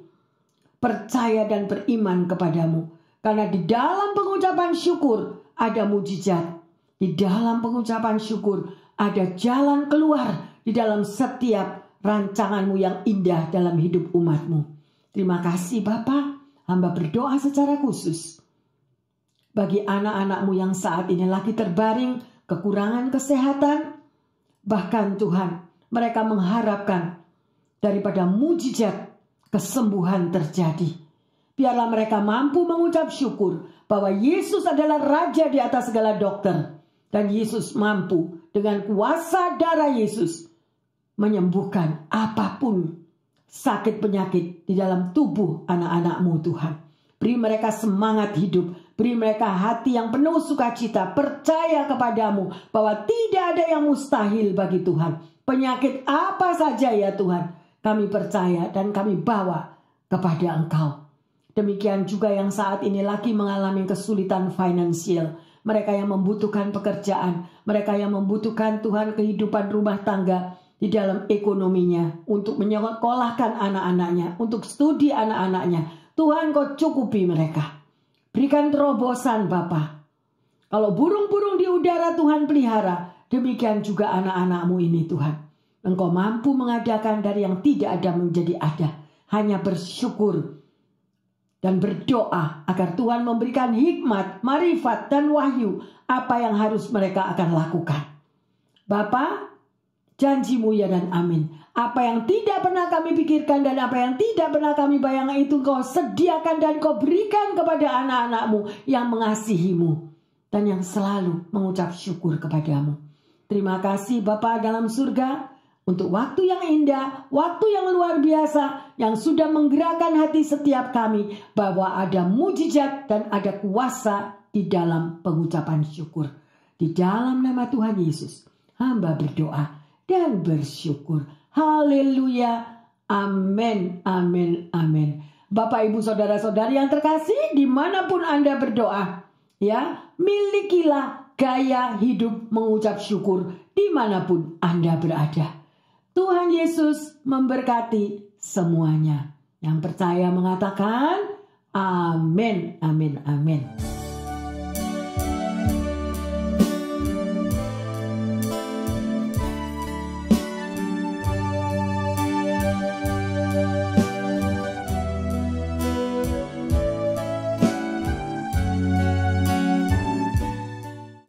percaya dan beriman kepadamu. Karena di dalam pengucapan syukur ada mujizat. Di dalam pengucapan syukur ada jalan keluar di dalam setiap rancanganmu yang indah dalam hidup umatmu. Terima kasih Bapa. Hamba berdoa secara khusus bagi anak-anakmu yang saat ini lagi terbaring kekurangan kesehatan. Bahkan Tuhan, mereka mengharapkan daripada mujizat kesembuhan terjadi. Biarlah mereka mampu mengucap syukur bahwa Yesus adalah Raja di atas segala dokter. Dan Yesus mampu dengan kuasa darah Yesus menyembuhkan apapun sakit penyakit di dalam tubuh anak-anakmu Tuhan. Beri mereka semangat hidup. Beri mereka hati yang penuh sukacita. Percaya kepadamu bahwa tidak ada yang mustahil bagi Tuhan. Penyakit apa saja ya Tuhan, kami percaya dan kami bawa kepada Engkau. Demikian juga yang saat ini lagi mengalami kesulitan finansial. Mereka yang membutuhkan pekerjaan. Mereka yang membutuhkan Tuhan kehidupan rumah tangga di dalam ekonominya. Untuk menyekolahkan anak-anaknya. Untuk studi anak-anaknya. Tuhan Kau cukupi mereka. Berikan terobosan Bapa. Kalau burung-burung di udara Tuhan pelihara. Demikian juga anak-anakmu ini Tuhan. Engkau mampu mengadakan dari yang tidak ada menjadi ada. Hanya bersyukur dan berdoa agar Tuhan memberikan hikmat, marifat, dan wahyu apa yang harus mereka akan lakukan. Bapa, janji-Mu ya dan amin. Apa yang tidak pernah kami pikirkan dan apa yang tidak pernah kami bayangkan itu Kau sediakan dan Kau berikan kepada anak-anak-Mu yang mengasihi-Mu dan yang selalu mengucap syukur kepadamu. Terima kasih Bapa dalam surga, untuk waktu yang indah, waktu yang luar biasa, yang sudah menggerakkan hati setiap kami, bahwa ada mujizat dan ada kuasa di dalam pengucapan syukur. Di dalam nama Tuhan Yesus, hamba berdoa dan bersyukur. Haleluya. Amin, amin, amin. Bapak, Ibu, Saudara-saudari yang terkasih, dimanapun Anda berdoa, ya, milikilah gaya hidup mengucap syukur dimanapun Anda berada. Tuhan Yesus memberkati semuanya. Yang percaya mengatakan amin, amin, amin.